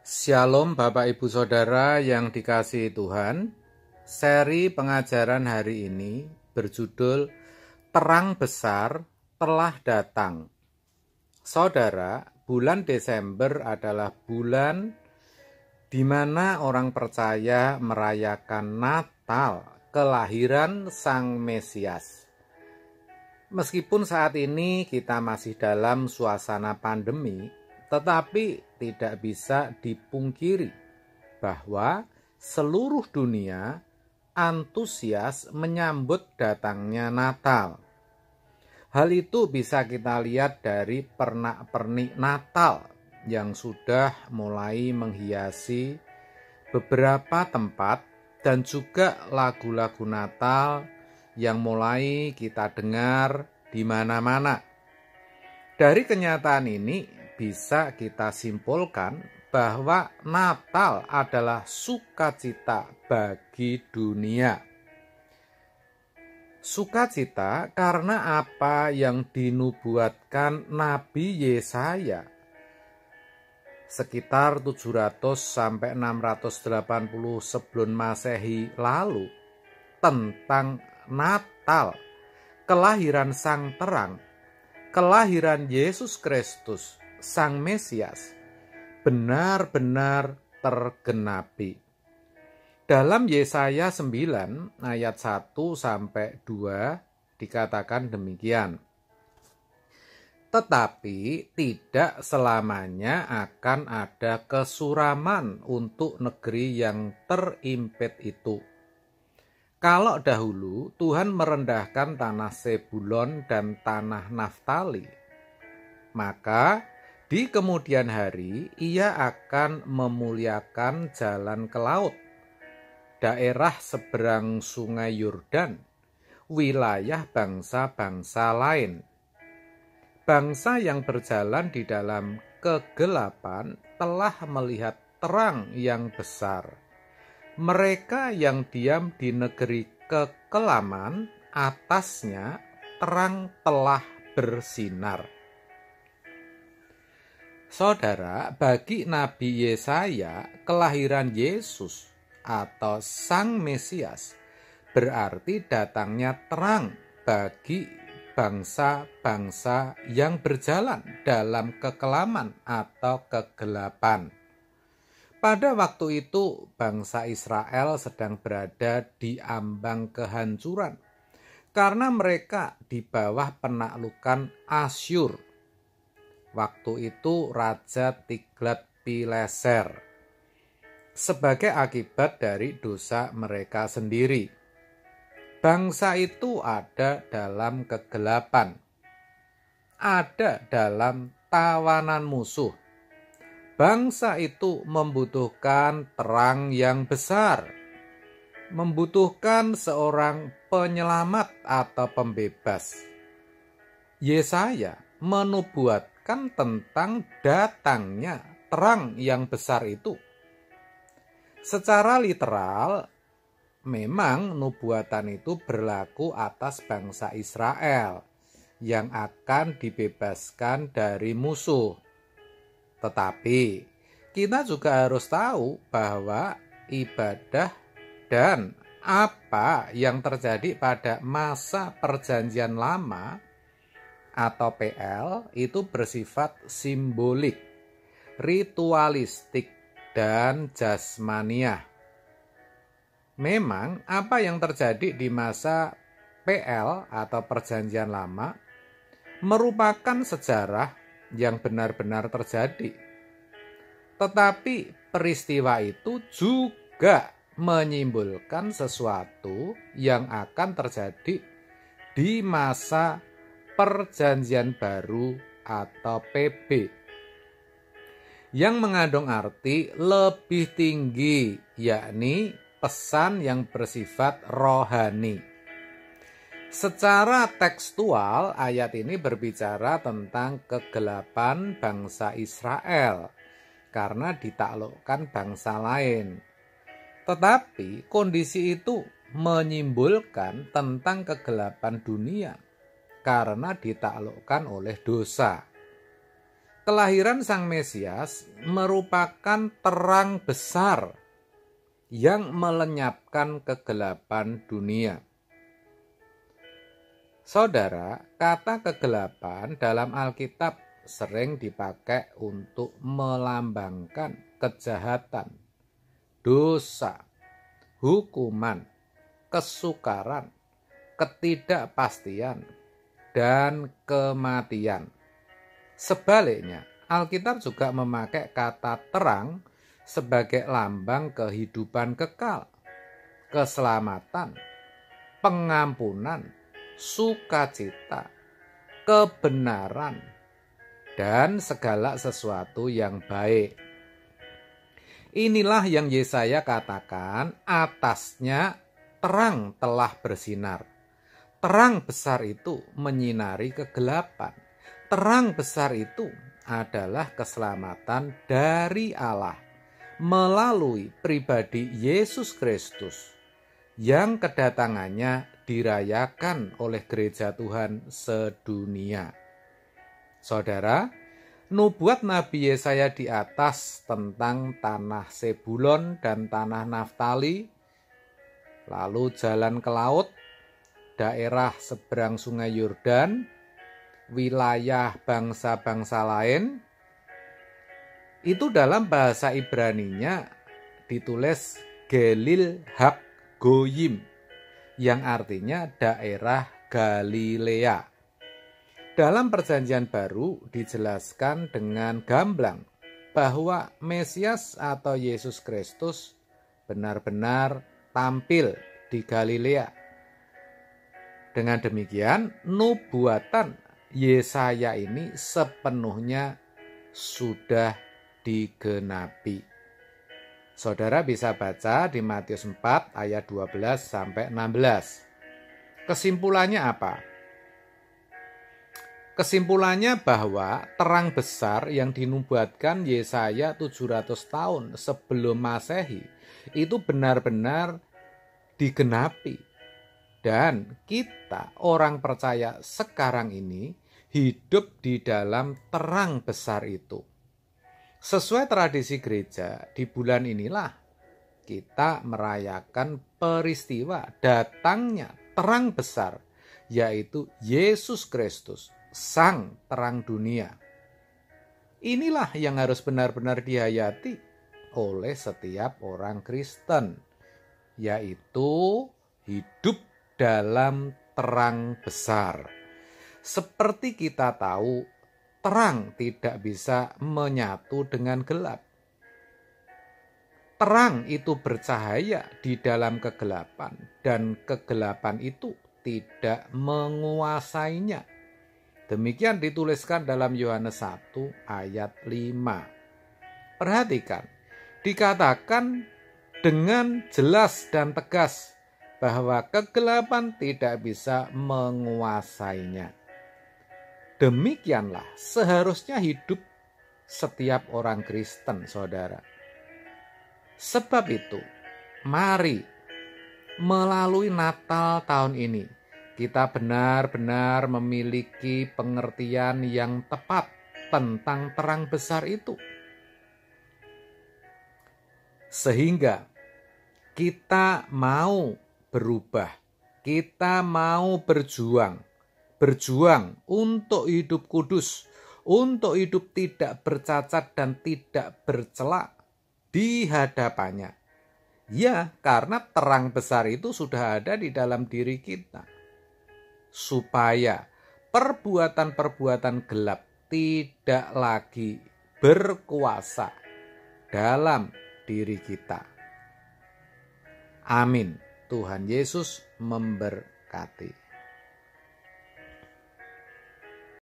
Shalom Bapak Ibu Saudara yang dikasihi Tuhan. Seri pengajaran hari ini berjudul Terang Besar Telah Datang. Saudara, bulan Desember adalah bulan di mana orang percaya merayakan Natal, kelahiran Sang Mesias. Meskipun saat ini kita masih dalam suasana pandemi, tetapi tidak bisa dipungkiri bahwa seluruh dunia antusias menyambut datangnya Natal. Hal itu bisa kita lihat dari pernak-pernik Natal yang sudah mulai menghiasi beberapa tempat dan juga lagu-lagu Natal yang mulai kita dengar di mana-mana. Dari kenyataan ini bisa kita simpulkan bahwa Natal adalah sukacita bagi dunia. Sukacita karena apa yang dinubuatkan Nabi Yesaya sekitar 700 sampai 680 sebelum Masehi lalu tentang Natal, kelahiran Sang Terang, kelahiran Yesus Kristus, Sang Mesias, benar-benar tergenapi. Dalam Yesaya 9 ayat 1 sampai 2 dikatakan demikian. Tetapi tidak selamanya akan ada kesuraman untuk negeri yang terimpit itu. Kalau dahulu Tuhan merendahkan tanah Sebulon dan tanah Naftali, maka di kemudian hari ia akan memuliakan jalan ke laut, daerah seberang sungai Yordan, wilayah bangsa-bangsa lain. Bangsa yang berjalan di dalam kegelapan telah melihat terang yang besar. Mereka yang diam di negeri kekelaman, atasnya terang telah bersinar. Saudara, bagi Nabi Yesaya, kelahiran Yesus atau Sang Mesias berarti datangnya terang bagi bangsa-bangsa yang berjalan dalam kekelaman atau kegelapan. Pada waktu itu, bangsa Israel sedang berada di ambang kehancuran karena mereka di bawah penaklukan Asyur. Waktu itu Raja Tiglat-Pileser sebagai akibat dari dosa mereka sendiri. Bangsa itu ada dalam kegelapan, ada dalam tawanan musuh. Bangsa itu membutuhkan terang yang besar, membutuhkan seorang penyelamat atau pembebas. Yesaya menubuatkan tentang datangnya terang yang besar itu. Secara literal, memang nubuatan itu berlaku atas bangsa Israel yang akan dibebaskan dari musuh. Tetapi kita juga harus tahu bahwa ibadah dan apa yang terjadi pada masa Perjanjian Lama atau PL itu bersifat simbolik, ritualistik, dan jasmaniah. Memang apa yang terjadi di masa PL atau Perjanjian Lama merupakan sejarah yang benar-benar terjadi. Tetapi peristiwa itu juga menyimbolkan sesuatu yang akan terjadi di masa Perjanjian Baru atau PB, yang mengandung arti lebih tinggi, yakni pesan yang bersifat rohani. Secara tekstual, ayat ini berbicara tentang kegelapan bangsa Israel karena ditaklukkan bangsa lain. Tetapi kondisi itu menyimbolkan tentang kegelapan dunia karena ditaklukkan oleh dosa. Kelahiran Sang Mesias merupakan terang besar yang melenyapkan kegelapan dunia. Saudara, kata kegelapan dalam Alkitab sering dipakai untuk melambangkan kejahatan, dosa, hukuman, kesukaran, ketidakpastian, dan kematian. Sebaliknya, Alkitab juga memakai kata terang sebagai lambang kehidupan kekal, keselamatan, pengampunan, sukacita, kebenaran, dan segala sesuatu yang baik. Inilah yang Yesaya katakan, atasnya terang telah bersinar. Terang besar itu menyinari kegelapan. Terang besar itu adalah keselamatan dari Allah melalui pribadi Yesus Kristus yang kedatangannya dirayakan oleh gereja Tuhan sedunia. Saudara, nubuat Nabi Yesaya di atas tentang tanah Sebulon dan tanah Naftali, lalu jalan ke laut, daerah seberang sungai Yordan, wilayah bangsa-bangsa lain, itu dalam bahasa Ibraninya ditulis Gelil Hak Goyim, yang artinya daerah Galilea. Dalam Perjanjian Baru dijelaskan dengan gamblang bahwa Mesias atau Yesus Kristus benar-benar tampil di Galilea. Dengan demikian, nubuatan Yesaya ini sepenuhnya sudah digenapi. Saudara bisa baca di Matius 4 ayat 12 sampai 16. Kesimpulannya apa? Kesimpulannya bahwa terang besar yang dinubuatkan Yesaya 700 tahun sebelum Masehi itu benar-benar digenapi. Dan kita orang percaya sekarang ini hidup di dalam terang besar itu. Sesuai tradisi gereja, di bulan inilah kita merayakan peristiwa datangnya terang besar, yaitu Yesus Kristus, Sang Terang Dunia. Inilah yang harus benar-benar dihayati oleh setiap orang Kristen, yaitu hidup dalam terang besar. Seperti kita tahu, terang tidak bisa menyatu dengan gelap. Terang itu bercahaya di dalam kegelapan, dan kegelapan itu tidak menguasainya. Demikian dituliskan dalam Yohanes 1 ayat 5. Perhatikan, dikatakan dengan jelas dan tegas bahwa kegelapan tidak bisa menguasainya. Demikianlah seharusnya hidup setiap orang Kristen, saudara. Sebab itu, mari melalui Natal tahun ini, kita benar-benar memiliki pengertian yang tepat tentang terang besar itu. Sehingga kita mau berubah, kita mau berjuang untuk hidup kudus, untuk hidup tidak bercacat dan tidak bercela di hadapannya. Ya, karena terang besar itu sudah ada di dalam diri kita. Supaya perbuatan-perbuatan gelap tidak lagi berkuasa dalam diri kita. Amin. Tuhan Yesus memberkati.